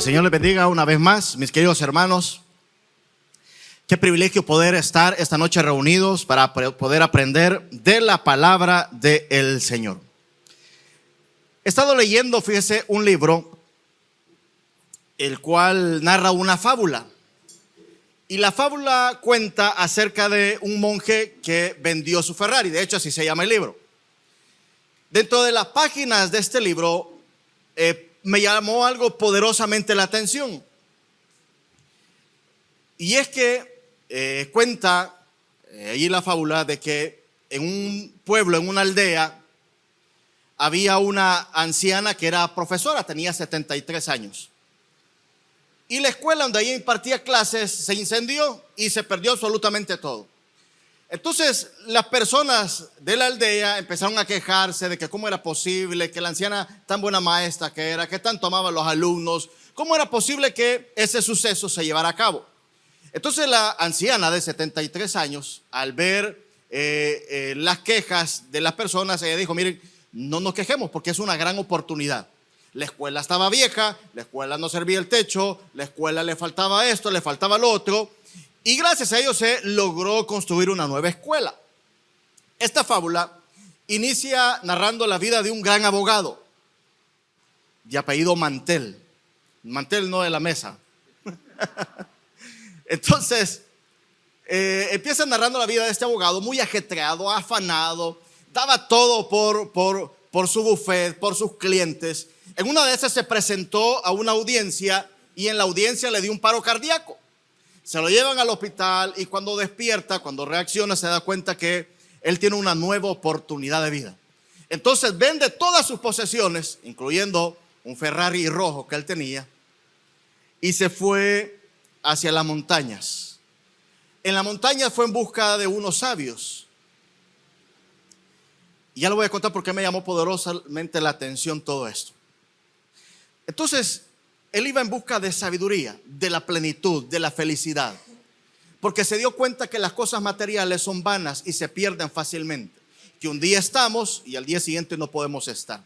el Señor les bendiga una vez más, mis queridos hermanos. Qué privilegio poder estar esta noche reunidos para poder aprender de la palabra del Señor. He estado leyendo, fíjese, un libro, el cual narra una fábula. Y la fábula cuenta acerca de un monje que vendió su Ferrari. De hecho, así se llama el libro. Dentro de las páginas de este libro, me llamó algo poderosamente la atención. Y es que cuenta allí la fábula de que en un pueblo, en una aldea, había una anciana que era profesora, tenía 73 años. Y la escuela donde ella impartía clases se incendió y se perdió absolutamente todo. Entonces las personas de la aldea empezaron a quejarse de que cómo era posible que la anciana, tan buena maestra que era, que tanto amaba a los alumnos, cómo era posible que ese suceso se llevara a cabo. Entonces la anciana de 73 años, al ver las quejas de las personas, ella dijo: miren, no nos quejemos porque es una gran oportunidad. La escuela estaba vieja, la escuela no servía el techo, la escuela le faltaba esto, le faltaba lo otro, y gracias a ello se logró construir una nueva escuela. Esta fábula inicia narrando la vida de un gran abogado de apellido Mantel. Mantel no de la mesa. Entonces, empieza narrando la vida de este abogado muy ajetreado, afanado, daba todo por su bufet, por sus clientes. En una de esas se presentó a una audiencia y en la audiencia le dio un paro cardíaco. Se lo llevan al hospital y cuando despierta, cuando reacciona, se da cuenta que él tiene una nueva oportunidad de vida. Entonces vende todas sus posesiones, incluyendo un Ferrari rojo que él tenía, y se fue hacia las montañas. En la montaña fue en busca de unos sabios. Y ya lo voy a contar porque me llamó poderosamente la atención todo esto. Entonces, él iba en busca de sabiduría, de la plenitud, de la felicidad, porque se dio cuenta que las cosas materiales son vanas y se pierden fácilmente, que un día estamos y al día siguiente no podemos estar.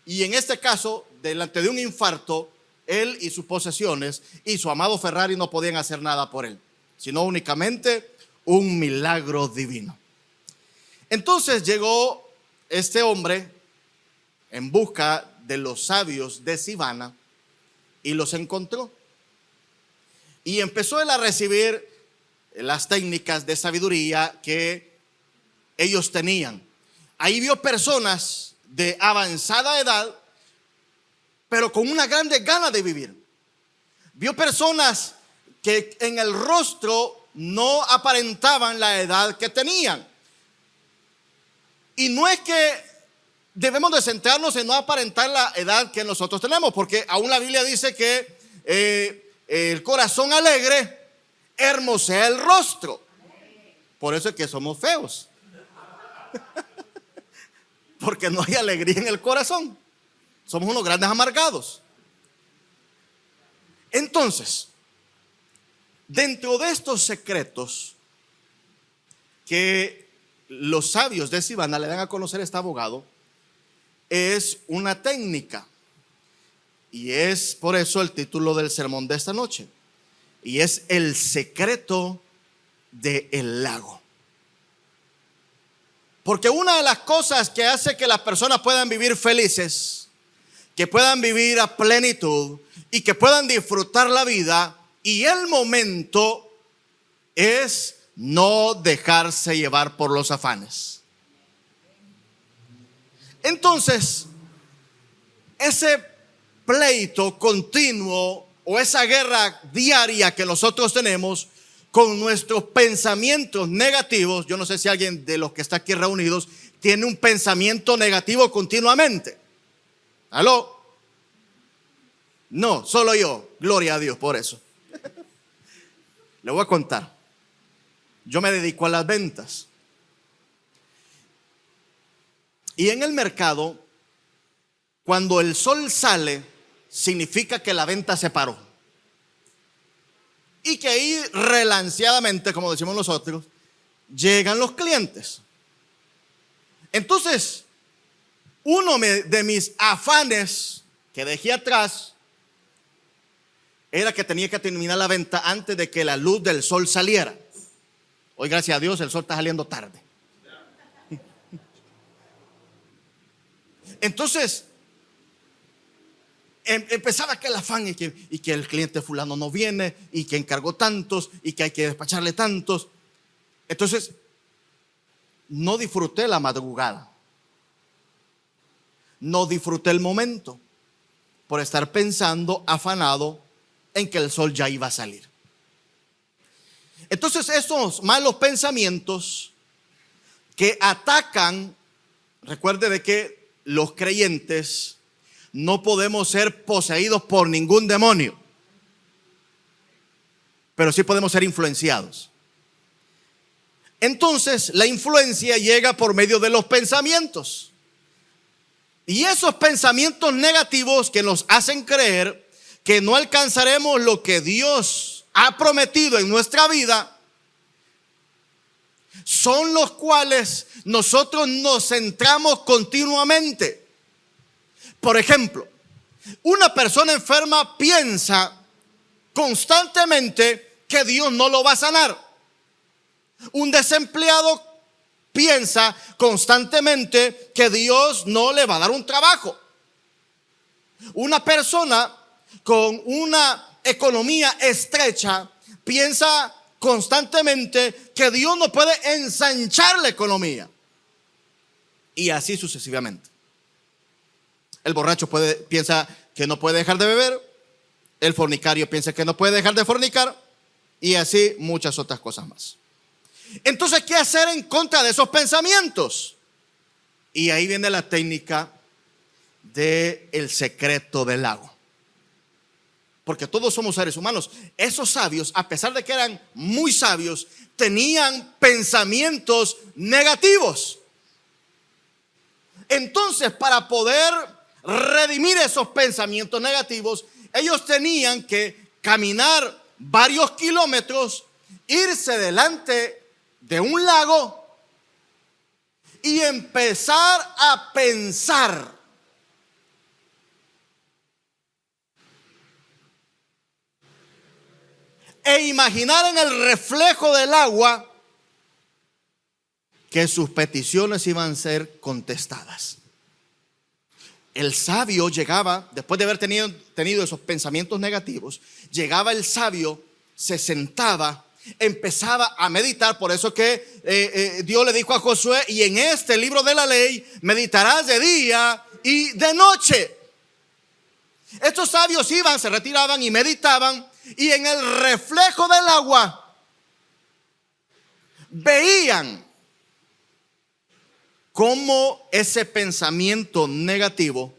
Y en este caso, delante de un infarto, él y sus posesiones y su amado Ferrari no podían hacer nada por él, sino únicamente un milagro divino. Entonces llegó este hombre en busca de los sabios de Sivana y los encontró. Y empezó él a recibir las técnicas de sabiduría que ellos tenían. Ahí vio personas de avanzada edad, pero con una grande gana de vivir. Vio personas que en el rostro no aparentaban la edad que tenían. Y no es que debemos de centrarnos en no aparentar la edad que nosotros tenemos, porque aún la Biblia dice que el corazón alegre hermosea el rostro. Por eso es que somos feos. Porque no hay alegría en el corazón. Somos unos grandes amargados. Entonces, dentro de estos secretos que los sabios de Sivana le dan a conocer a este abogado, es una técnica. Y es por eso el título del sermón de esta noche. Y es el secreto del lago. Porque una de las cosas que hace que las personas puedan vivir felices, que puedan vivir a plenitud y que puedan disfrutar la vida y el momento, es no dejarse llevar por los afanes. Entonces, ese pleito continuo o esa guerra diaria que nosotros tenemos con nuestros pensamientos negativos, yo no sé si alguien de los que está aquí reunidos tiene un pensamiento negativo continuamente. ¿Aló? No, solo yo. Gloria a Dios por eso. Le voy a contar. Yo me dedico a las ventas. Y en el mercado, cuando el sol sale, significa que la venta se paró. Y que ahí relanceadamente, como decimos nosotros, llegan los clientes. Entonces, uno de mis afanes que dejé atrás era que tenía que terminar la venta antes de que la luz del sol saliera. Hoy, gracias a Dios, el sol está saliendo tarde. Entonces empezaba aquel afán y que el cliente fulano no viene y que encargó tantos y que hay que despacharle tantos. Entonces no disfruté la madrugada, no disfruté el momento por estar pensando, afanado en que el sol ya iba a salir. Entonces esos malos pensamientos que atacan, recuerde de que los creyentes no podemos ser poseídos por ningún demonio, pero sí podemos ser influenciados. Entonces la influencia llega por medio de los pensamientos. Y esos pensamientos negativos que nos hacen creer que no alcanzaremos lo que Dios ha prometido en nuestra vida, son los cuales nosotros nos centramos continuamente. Por ejemplo, una persona enferma piensa constantemente que Dios no lo va a sanar. Un desempleado piensa constantemente que Dios no le va a dar un trabajo. Una persona con una economía estrecha piensa constantemente que Dios no puede ensanchar la economía. Y así sucesivamente. El borracho piensa que no puede dejar de beber. El fornicario piensa que no puede dejar de fornicar. Y así muchas otras cosas más. Entonces, ¿qué hacer en contra de esos pensamientos? Y ahí viene la técnica del secreto del lago. Porque todos somos seres humanos. Esos sabios, a pesar de que eran muy sabios, tenían pensamientos negativos. Entonces, para poder redimir esos pensamientos negativos, ellos tenían que caminar varios kilómetros, irse delante de un lago y empezar a pensar. E imaginar en el reflejo del agua que sus peticiones iban a ser contestadas. El sabio llegaba, después de haber tenido esos pensamientos negativos, llegaba el sabio, se sentaba, empezaba a meditar. Por eso que Dios le dijo a Josué: y en este libro de la ley meditarás de día y de noche. Estos sabios iban, se retiraban y meditaban, y en el reflejo del agua veían cómo ese pensamiento negativo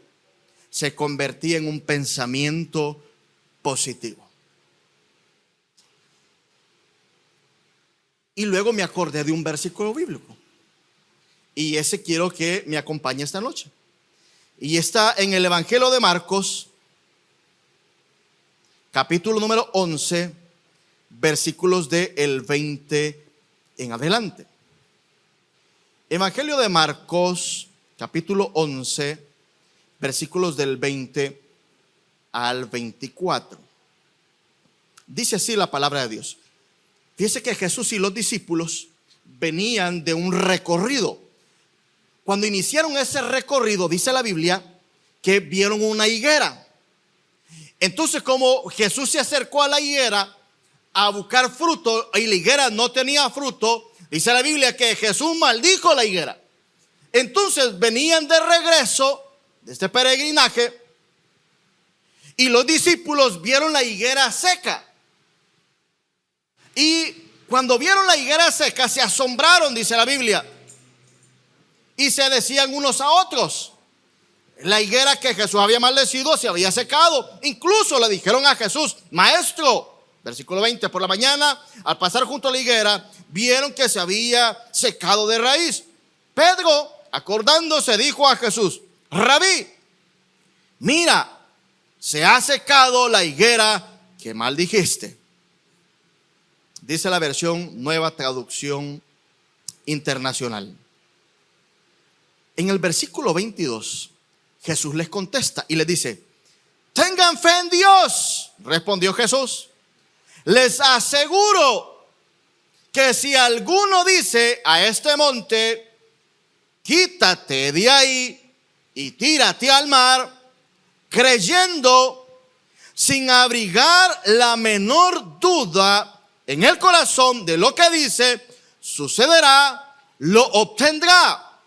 se convertía en un pensamiento positivo. Y luego me acordé de un versículo bíblico, y ese quiero que me acompañe esta noche. Y está en el Evangelio de Marcos, capítulo número 11, versículos del 20 en adelante. Evangelio de Marcos, capítulo 11, versículos del 20 al 24. Dice así la palabra de Dios. Fíjese que Jesús y los discípulos venían de un recorrido. Cuando iniciaron ese recorrido, dice la Biblia que vieron una higuera. Entonces, como Jesús se acercó a la higuera a buscar fruto y la higuera no tenía fruto, dice la Biblia que Jesús maldijo la higuera. Entonces venían de regreso de este peregrinaje y los discípulos vieron la higuera seca. Y cuando vieron la higuera seca se asombraron, dice la Biblia, y se decían unos a otros: la higuera que Jesús había maldecido se había secado. Incluso le dijeron a Jesús: maestro, versículo 20, por la mañana al pasar junto a la higuera vieron que se había secado de raíz. Pedro, acordándose, dijo a Jesús: Rabí, mira, se ha secado la higuera que maldijiste. Dice la versión Nueva Traducción Internacional. En el versículo 22, Jesús les contesta y les dice: tengan fe en Dios. respondió Jesús, les aseguro que si alguno dice a este monte, quítate de ahí y tírate al mar, creyendo sin abrigar la menor duda en el corazón de lo que dice, sucederá, lo obtendrá.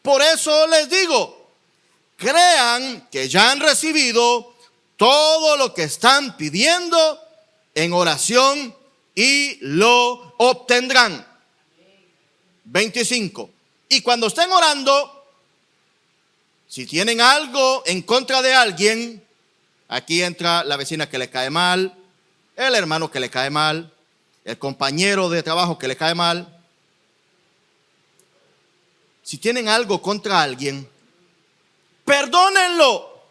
Por eso les digo, crean que ya han recibido todo lo que están pidiendo en oración y lo obtendrán. 25. Y cuando estén orando, si tienen algo en contra de alguien, aquí entra la vecina que le cae mal, el hermano que le cae mal, el compañero de trabajo que le cae mal. Si tienen algo contra alguien, perdónenlo,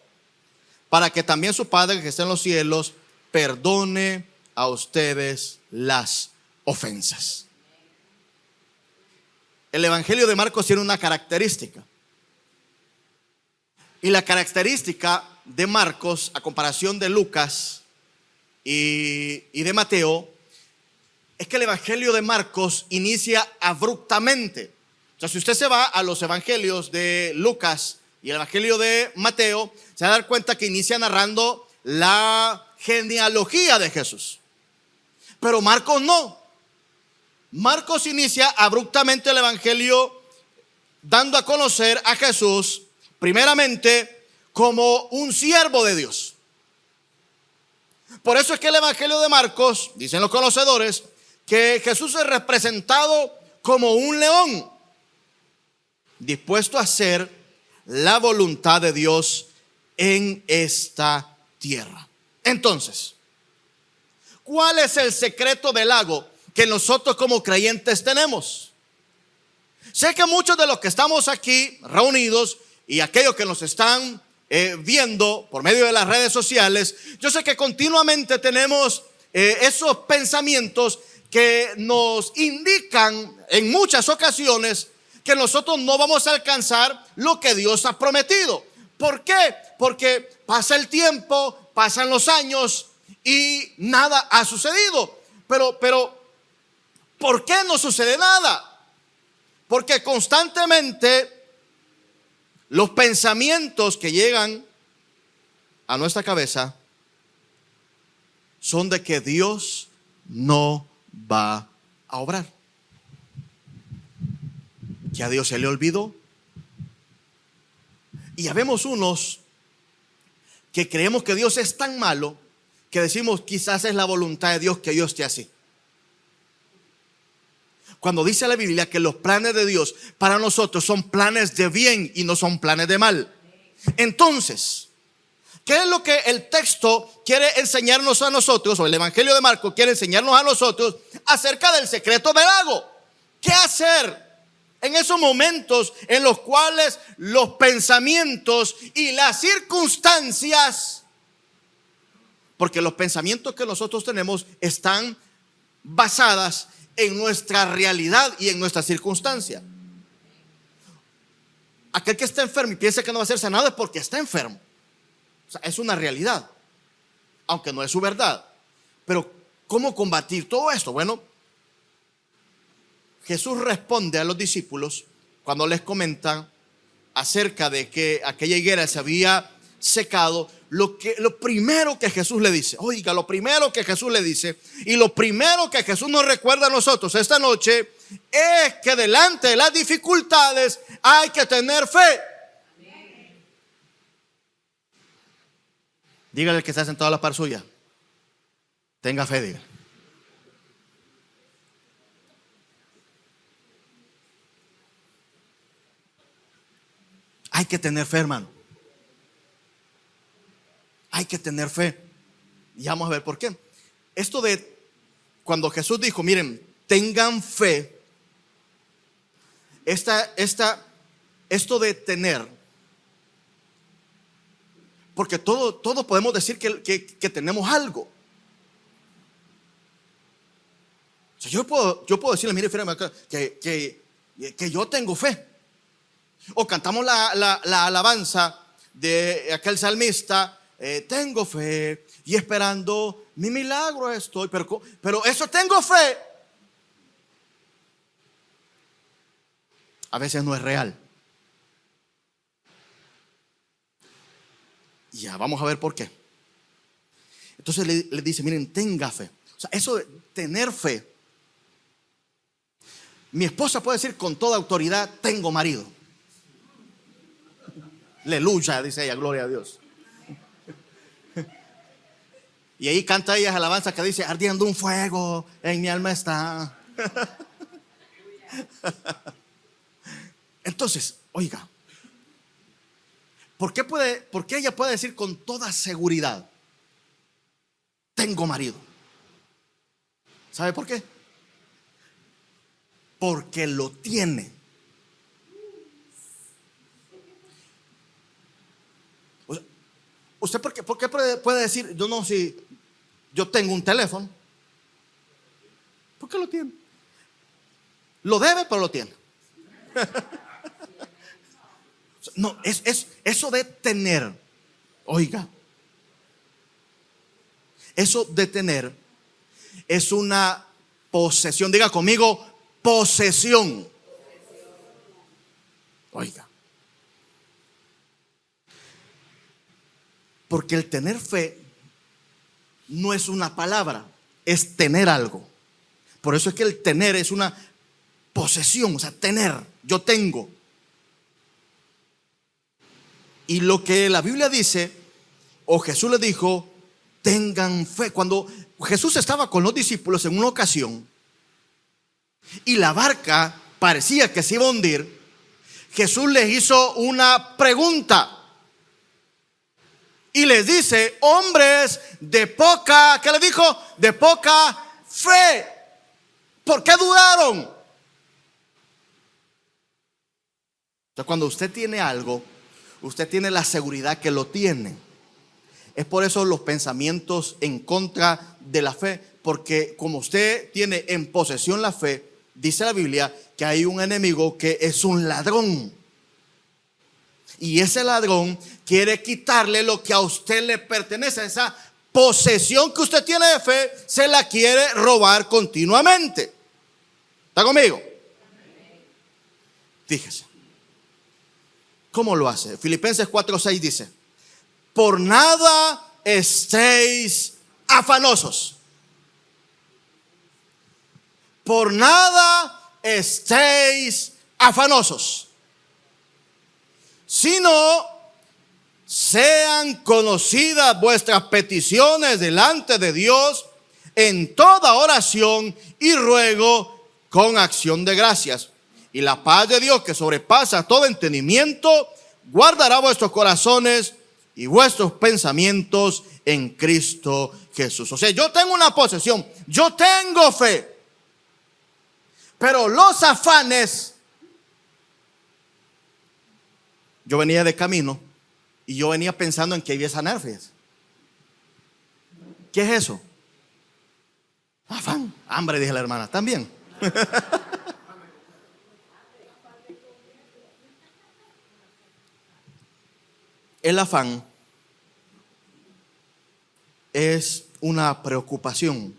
para que también su Padre que está en los cielos perdone a ustedes las ofensas. El Evangelio de Marcos tiene una característica. Y la característica de Marcos, a comparación de Lucas y de Mateo, es que el Evangelio de Marcos inicia abruptamente. O sea, si usted se va a los evangelios de Lucas y el Evangelio de Mateo, se va a dar cuenta que inicia narrando la genealogía de Jesús. Pero Marcos no. Marcos inicia abruptamente el Evangelio dando a conocer a Jesús primeramente como un siervo de Dios. Por eso es que el Evangelio de Marcos, dicen los conocedores, que Jesús es representado como un león, dispuesto a hacer la voluntad de Dios en esta tierra. Entonces, ¿cuál es el secreto del lago que nosotros como creyentes tenemos? Sé que muchos de los que estamos aquí reunidos y aquellos que nos están viendo por medio de las redes sociales, yo sé que continuamente tenemos esos pensamientos que nos indican en muchas ocasiones que nosotros no vamos a alcanzar lo que Dios ha prometido. ¿Por qué? Porque pasa el tiempo, pasan los años y nada ha sucedido. Pero ¿por qué no sucede nada? Porque constantemente los pensamientos que llegan a nuestra cabeza son de que Dios no va a obrar, que a Dios se le olvidó. Y ya vemos unos que creemos que Dios es tan malo que decimos quizás es la voluntad de Dios que yo esté así. Cuando dice la Biblia que los planes de Dios para nosotros son planes de bien y no son planes de mal. Entonces, ¿qué es lo que el texto quiere enseñarnos a nosotros, o el Evangelio de Marcos quiere enseñarnos a nosotros acerca del secreto del lago? ¿Qué hacer en esos momentos en los cuales los pensamientos y las circunstancias, porque los pensamientos que nosotros tenemos están basadas en nuestra realidad y en nuestra circunstancia? Aquel que está enfermo y piensa que no va a ser sanado es porque está enfermo. O sea, es una realidad, aunque no es su verdad. Pero ¿cómo combatir todo esto? Bueno, Jesús responde a los discípulos cuando les comentan acerca de que aquella higuera se había secado. Lo primero que Jesús le dice, oiga, lo primero que Jesús le dice y lo primero que Jesús nos recuerda a nosotros esta noche es que delante de las dificultades hay que tener fe. Dígale al que está sentado a la par suya, tenga fe, diga. Hay que tener fe, hermano. Hay que tener fe. Y vamos a ver por qué. Esto de cuando Jesús dijo, miren, tengan fe. Esto de tener. Porque todos podemos decir que tenemos algo. O sea, yo puedo decirle, mire, que yo tengo fe. O cantamos la alabanza de aquel salmista. Tengo fe, y esperando mi milagro estoy, pero eso tengo fe. A veces no es real. Ya, vamos a ver por qué. Entonces le dice, miren, tenga fe. O sea, eso de tener fe. Mi esposa puede decir con toda autoridad, tengo marido. Aleluya, dice ella, gloria a Dios. Y ahí canta ella alabanza que dice, ardiendo un fuego en mi alma está. Entonces, oiga, ¿por qué ella puede decir con toda seguridad, tengo marido? ¿Sabe por qué? Porque lo tiene. ¿Usted por qué puede decir, yo no, si yo tengo un teléfono? ¿Por qué lo tiene? Lo debe, pero lo tiene. No, es eso de tener. Oiga, eso de tener es una posesión. Diga conmigo, posesión. Oiga, porque el tener fe no es una palabra, es tener algo. Por eso es que el tener es una posesión, o sea, tener, yo tengo. Y lo que la Biblia dice, o Jesús le dijo, tengan fe. Cuando Jesús estaba con los discípulos en una ocasión y la barca parecía que se iba a hundir, Jesús les hizo una pregunta y les dice, hombres de poca, ¿qué le dijo? De poca fe. ¿Por qué dudaron? Entonces, cuando usted tiene algo, usted tiene la seguridad que lo tiene. Es por eso los pensamientos en contra de la fe, porque como usted tiene en posesión la fe, dice la Biblia que hay un enemigo que es un ladrón. Y ese ladrón quiere quitarle lo que a usted le pertenece. Esa posesión que usted tiene de fe, se la quiere robar continuamente. ¿Está conmigo? Fíjese. ¿Cómo lo hace? Filipenses 4:6 dice, por nada estéis afanosos. Por nada estéis afanosos, sino sean conocidas vuestras peticiones delante de Dios en toda oración y ruego con acción de gracias. Y la paz de Dios, que sobrepasa todo entendimiento, guardará vuestros corazones y vuestros pensamientos en Cristo Jesús. O sea, yo tengo una posesión, yo tengo fe, pero los afanes. Yo venía de camino y yo venía pensando en que iba a sanar, fíjese. ¿Qué es eso? Afán, hambre, dije la hermana, también. El afán es una preocupación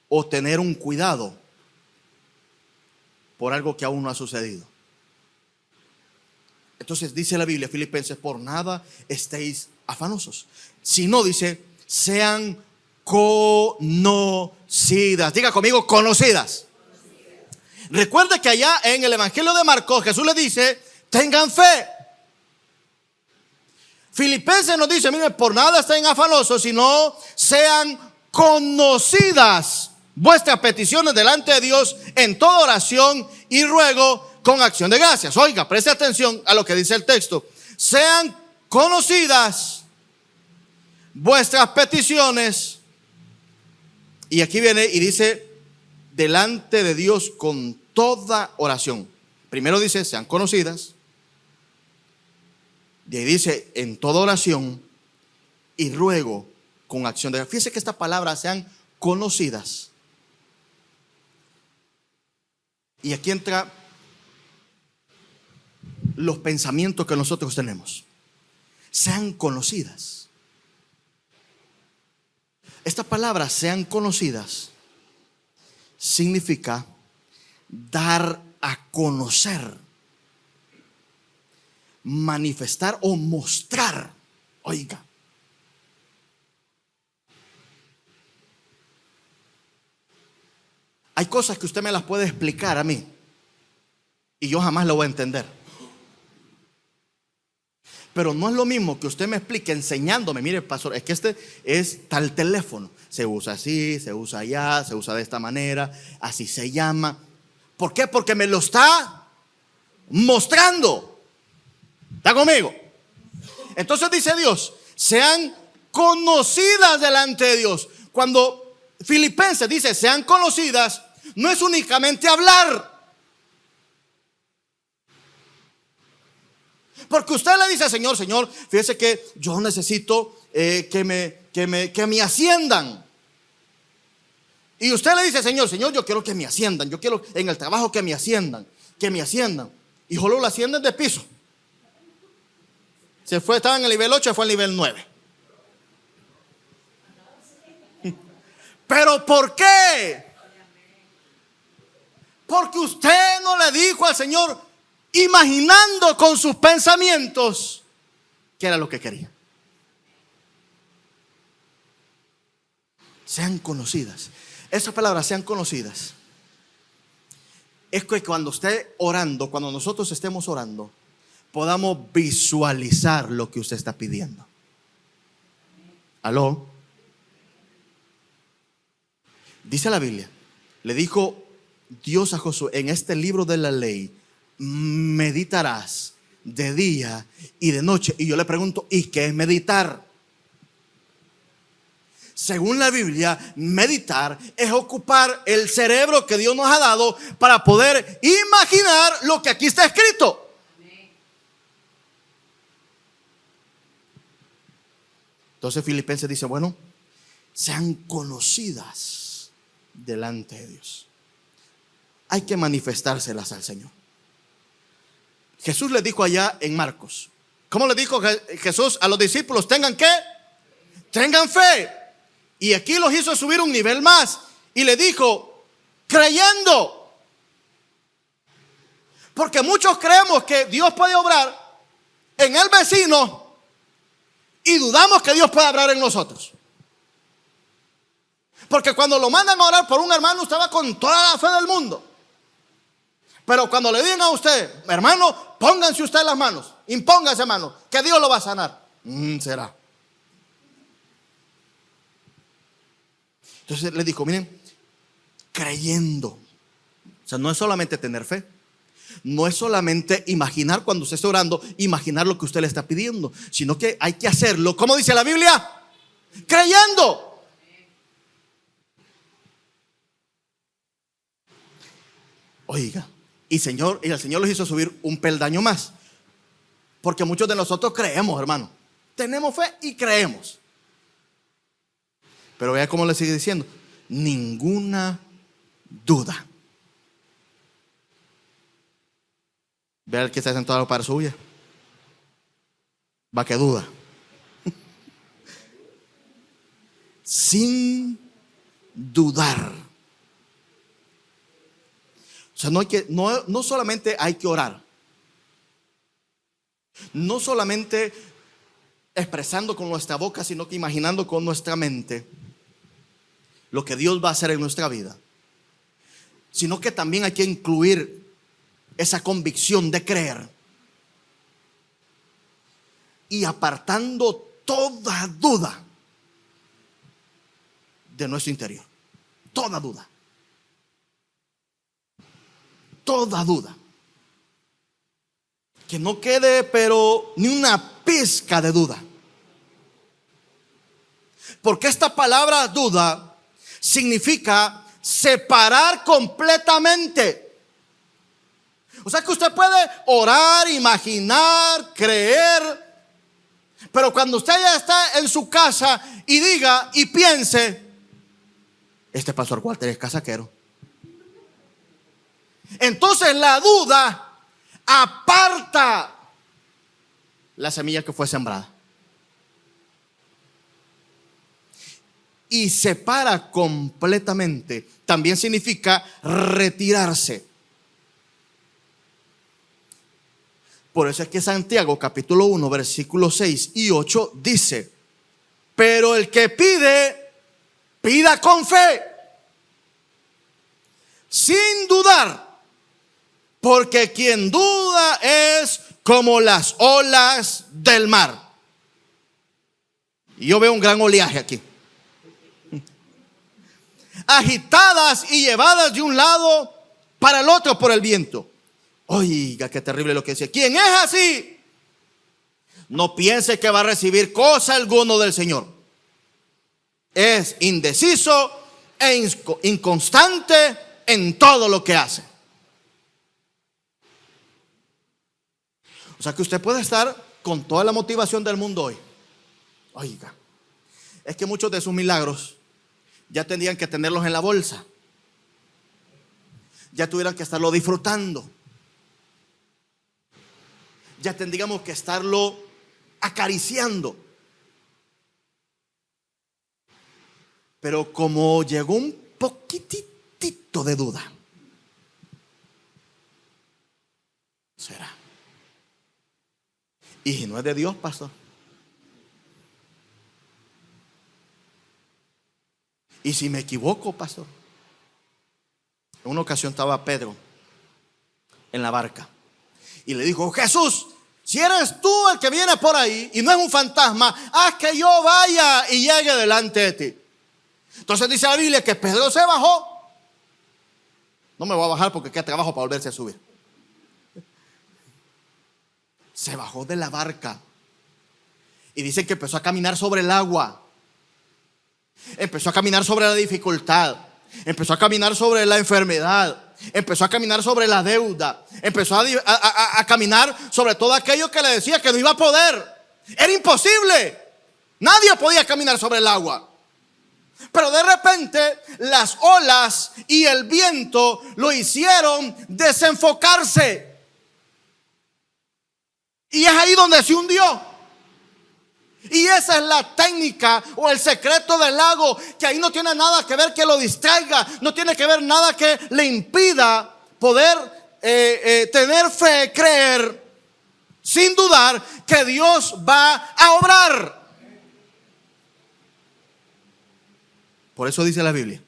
o tener un cuidado por algo que aún no ha sucedido. Entonces dice la Biblia, Filipenses, por nada estéis afanosos, sino dice, sean conocidas. Diga conmigo, conocidas. Recuerda que allá en el Evangelio de Marcos Jesús le dice, tengan fe. Filipenses nos dice, miren, por nada estén afanosos, sino sean conocidas vuestras peticiones delante de Dios en toda oración y ruego con acción de gracias. Oiga, preste atención a lo que dice el texto. Sean conocidas vuestras peticiones. Y aquí viene y dice, delante de Dios con toda oración. Primero dice, sean conocidas. Y ahí dice, en toda oración y ruego con acción de gracias. Fíjese que esta palabra, sean conocidas. Y aquí entra los pensamientos que nosotros tenemos. Sean conocidas. Esta palabra, sean conocidas, significa dar a conocer, manifestar o mostrar. Oiga, hay cosas que usted me las puede explicar a mí y yo jamás lo voy a entender. Pero no es lo mismo que usted me explique enseñándome: mire, pastor, es que este es tal teléfono, se usa así, se usa allá, se usa de esta manera, así se llama. ¿Por qué? Porque me lo está mostrando. ¿Está conmigo? Entonces dice Dios, sean conocidas delante de Dios. Cuando Filipenses dice sean conocidas, no es únicamente hablar. Porque usted le dice: Señor, fíjese que yo necesito que me asciendan. Y usted le dice: Señor, yo quiero que me asciendan. Yo quiero en el trabajo que me asciendan. Y solo lo ascienden de piso. Estaba en el nivel 8, fue al nivel 9. ¿Pero por qué? Porque usted no le dijo al Señor, imaginando con sus pensamientos, qué era lo que quería. Sean conocidas. Esa palabra, sean conocidas, es que cuando nosotros estemos orando, podamos visualizar lo que usted está pidiendo. ¿Aló? Dice la Biblia, le dijo Dios a Josué: en este libro de la ley meditarás de día y de noche. Y yo le pregunto: ¿y qué es meditar? Según la Biblia, meditar es ocupar el cerebro que Dios nos ha dado para poder imaginar lo que aquí está escrito. Entonces Filipenses dice: bueno, sean conocidas delante de Dios. Hay que manifestárselas al Señor. Jesús les dijo allá en Marcos. ¿Cómo le dijo Jesús a los discípulos? ¿Tengan qué? Tengan fe. Y aquí los hizo subir un nivel más. Y le dijo: creyendo. Porque muchos creemos que Dios puede obrar en el vecino y dudamos que Dios pueda obrar en nosotros. Porque cuando lo mandan a orar por un hermano, usted va con toda la fe del mundo. Pero cuando le digan a usted: hermano, pónganse usted las manos, impóngase mano, que Dios lo va a sanar. Será. Entonces le dijo: miren, creyendo. O sea, no es solamente tener fe, no es solamente imaginar cuando usted está orando, imaginar lo que usted le está pidiendo, sino que hay que hacerlo, ¿cómo dice la Biblia? Creyendo. Oiga, y el Señor los hizo subir un peldaño más. Porque muchos de nosotros creemos, hermano. Tenemos fe y creemos. Pero vea cómo le sigue diciendo: ninguna duda. Vea el que está sentado a la par suya. Va que duda. Sin dudar. O sea, no solamente hay que orar, no solamente expresando con nuestra boca, sino que imaginando con nuestra mente lo que Dios va a hacer en nuestra vida, sino que también hay que incluir esa convicción de creer y apartando toda duda de nuestro interior. Toda duda. Toda duda. Que no quede pero ni una pizca de duda. Porque esta palabra duda significa separar completamente. O sea que usted puede orar, imaginar, creer, pero cuando usted ya está en su casa y diga y piense: este pastor Walter es casaquero, entonces la duda aparta la semilla que fue sembrada. y separa completamente. También significa retirarse. Por eso es que Santiago capítulo 1 versículos 6 y 8 dice: pero el que pide, pida con fe, sin dudar, porque quien duda es como las olas del mar. Y yo veo un gran oleaje aquí, agitadas y llevadas de un lado para el otro por el viento. Oiga, qué terrible lo que dice. Quien es así, no piense que va a recibir cosa alguna del Señor. Es indeciso e inconstante en todo lo que hace. O sea que usted puede estar con toda la motivación del mundo hoy. Oiga, es que muchos de sus milagros ya tendrían que tenerlos en la bolsa. Ya tuvieran que estarlo disfrutando. Ya tendríamos que estarlo acariciando. Pero como llegó un poquitito de duda, será. Y no es de Dios, pastor. Y si me equivoco, pastor. En una ocasión estaba Pedro en la barca y le dijo: Jesús, si eres tú el que viene por ahí y no es un fantasma, haz que yo vaya y llegue delante de ti. Entonces dice la Biblia que Pedro se bajó. No me voy a bajar porque queda trabajo para volverse a subir. Se bajó de la barca y dice que empezó a caminar sobre el agua. Empezó a caminar sobre la dificultad. Empezó a caminar sobre la enfermedad. Empezó a caminar sobre la deuda. Empezó a caminar sobre todo aquello que le decía que no iba a poder. Era imposible. Nadie podía caminar sobre el agua. Pero de repente las olas y el viento lo hicieron desenfocarse. Y es ahí donde se hundió. Y esa es la técnica o el secreto del lago, que ahí no tiene nada que ver que lo distraiga, no tiene que ver nada que le impida poder tener fe, creer, sin dudar que Dios va a obrar. Por eso dice la Biblia: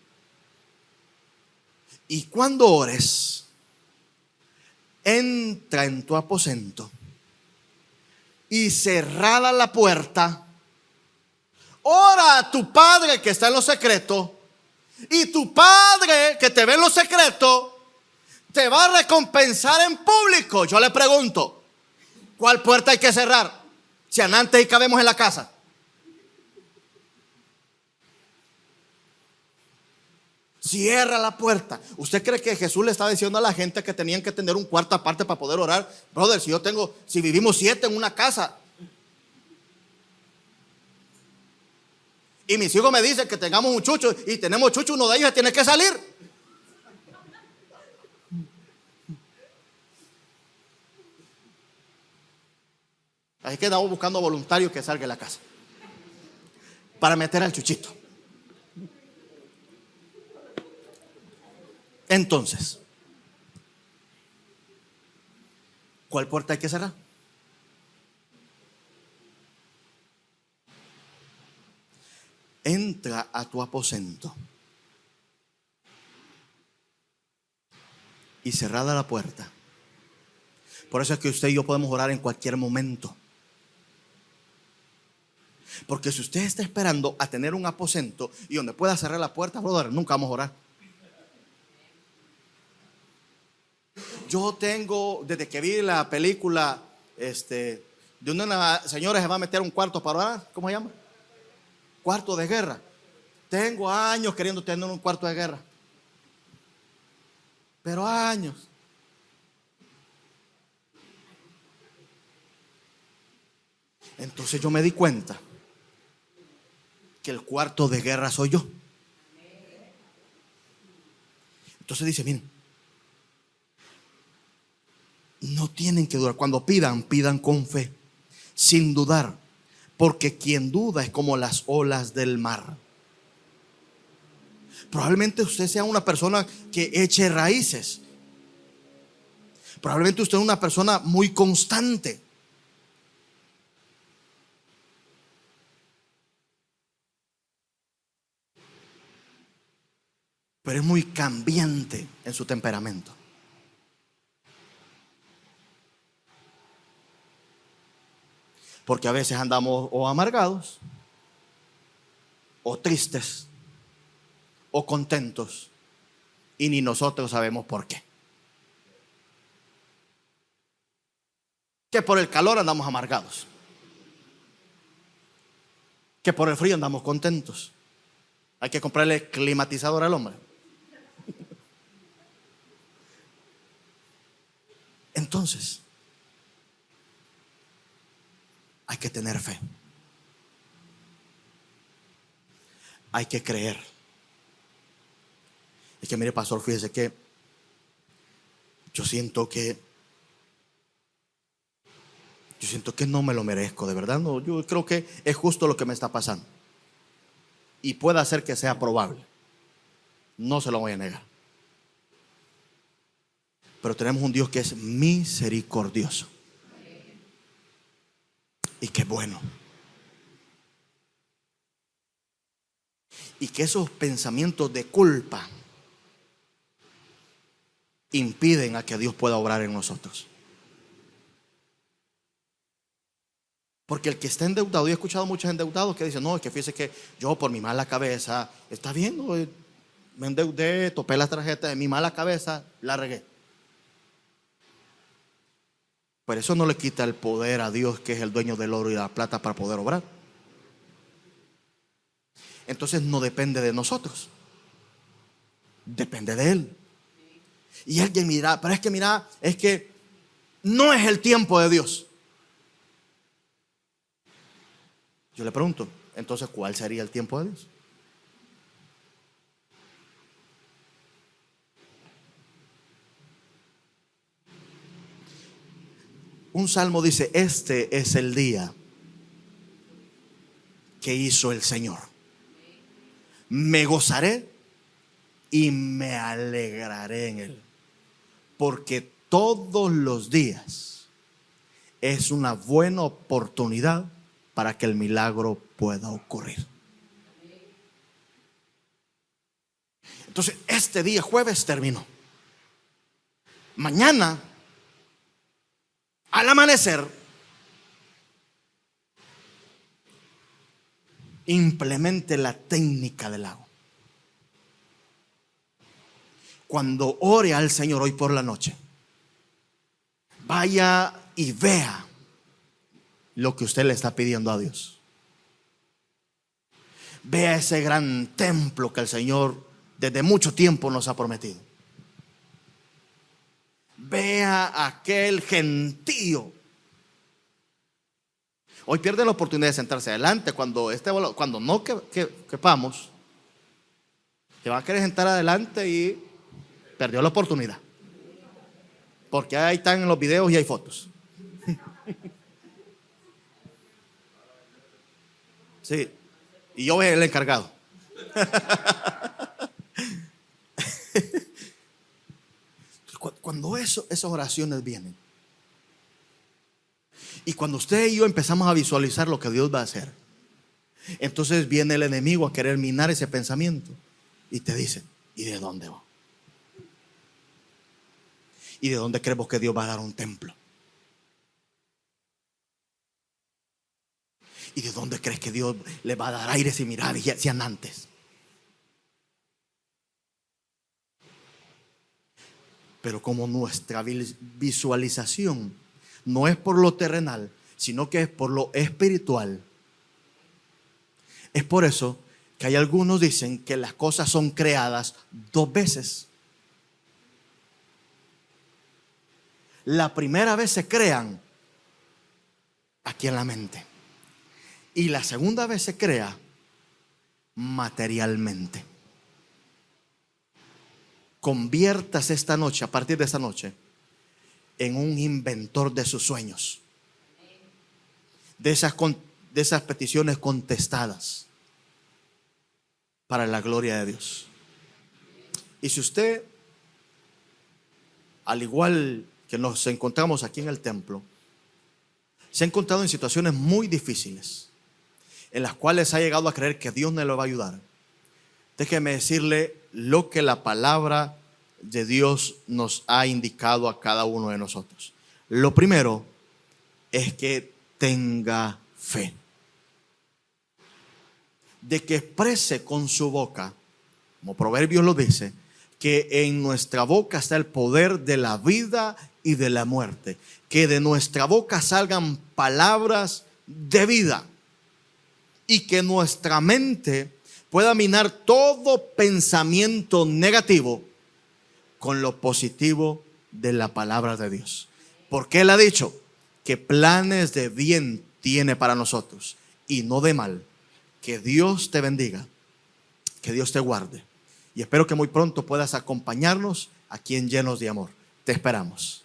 y cuando ores, entra en tu aposento y cerrada la puerta, ora a tu Padre que está en lo secreto, y tu Padre que te ve en lo secreto te va a recompensar en público. Yo le pregunto, ¿cuál puerta hay que cerrar? Si antes y cabemos en la casa. Cierra la puerta. ¿Usted cree que Jesús le estaba diciendo a la gente que tenían que tener un cuarto aparte para poder orar? Brother, si vivimos 7 en una casa y mis hijos me dicen que tengamos un chucho y tenemos chucho, uno de ellos tiene que salir. Así que estamos buscando voluntarios que salgan de la casa para meter al chuchito. Entonces, ¿cuál puerta hay que cerrar? Entra a tu aposento y cerrada la puerta. Por eso es que usted y yo podemos orar en cualquier momento. Porque si usted está esperando a tener un aposento y donde pueda cerrar la puerta, brother, nunca vamos a orar. Yo tengo, desde que vi la película de una señora se va a meter a un cuarto para orar, ¿cómo se llama? Cuarto de guerra. Tengo años queriendo tener un cuarto de guerra. Pero años. Entonces yo me di cuenta que el cuarto de guerra soy yo. Entonces dice, miren, no tienen que dudar. Cuando pidan, pidan con fe, sin dudar, porque quien duda es como las olas del mar. Probablemente usted sea una persona que eche raíces. Probablemente usted es una persona muy constante. Pero es muy cambiante en su temperamento. Porque a veces andamos o amargados, o tristes, o contentos, y ni nosotros sabemos por qué. Que por el calor andamos amargados, que por el frío andamos contentos. Hay que comprarle climatizador al hombre. Entonces, hay que tener fe. Hay que creer. Es que mire, pastor, fíjese que yo siento que no me lo merezco, de verdad. No, yo creo que es justo lo que me está pasando. Y puede ser que sea probable. No se lo voy a negar. Pero tenemos un Dios que es misericordioso. Y que bueno. Y que esos pensamientos de culpa impiden a que Dios pueda obrar en nosotros. Porque el que está endeudado, yo he escuchado muchos endeudados que dicen, no, es que fíjese que yo por mi mala cabeza, está bien, ¿no? Me endeudé, topé las tarjetas, de mi mala cabeza la regué. Pero eso no le quita el poder a Dios, que es el dueño del oro y la plata, para poder obrar. Entonces no depende de nosotros, depende de Él. Y alguien mira, pero es que mira, es que no es el tiempo de Dios. Yo le pregunto, entonces, ¿cuál sería el tiempo de Dios? Un salmo dice, este es el día que hizo el Señor. Me gozaré y me alegraré en Él. Porque todos los días es una buena oportunidad para que el milagro pueda ocurrir. Entonces, este día jueves terminó. Mañana, al amanecer, implemente la técnica del agua. Cuando ore al Señor hoy por la noche, vaya y vea lo que usted le está pidiendo a Dios. Vea ese gran templo que el Señor desde mucho tiempo nos ha prometido. Vea aquel gentío. Hoy pierde la oportunidad de sentarse adelante. Cuando no quepamos, se va a querer sentar adelante y perdió la oportunidad. Porque ahí están en los videos y hay fotos. Sí. Y yo soy el encargado. Cuando esas oraciones vienen, y cuando usted y yo empezamos a visualizar lo que Dios va a hacer, entonces viene el enemigo a querer minar ese pensamiento y te dice, ¿y de dónde va? ¿Y de dónde creemos que Dios va a dar un templo? ¿Y de dónde crees que Dios le va a dar aires y miradas y hacían antes? Pero como nuestra visualización no es por lo terrenal, sino que es por lo espiritual, es por eso que hay algunos dicen que las cosas son creadas dos veces. La primera vez se crean aquí en la mente, y la segunda vez se crea materialmente. Conviertas esta noche, a partir de esta noche, en un inventor de sus sueños, de esas peticiones contestadas para la gloria de Dios. Y si usted, al igual que nos encontramos aquí en el templo, se ha encontrado en situaciones muy difíciles, en las cuales ha llegado a creer que Dios no le va a ayudar, déjeme decirle lo que la palabra de Dios nos ha indicado a cada uno de nosotros. Lo primero es que tenga fe, de que exprese con su boca, como Proverbios lo dice, que en nuestra boca está el poder de la vida y de la muerte, que de nuestra boca salgan palabras de vida y que nuestra mente pueda minar todo pensamiento negativo con lo positivo de la palabra de Dios. Porque Él ha dicho que planes de bien tiene para nosotros y no de mal. Que Dios te bendiga, que Dios te guarde. Y espero que muy pronto puedas acompañarnos aquí en Llenos de Amor. Te esperamos.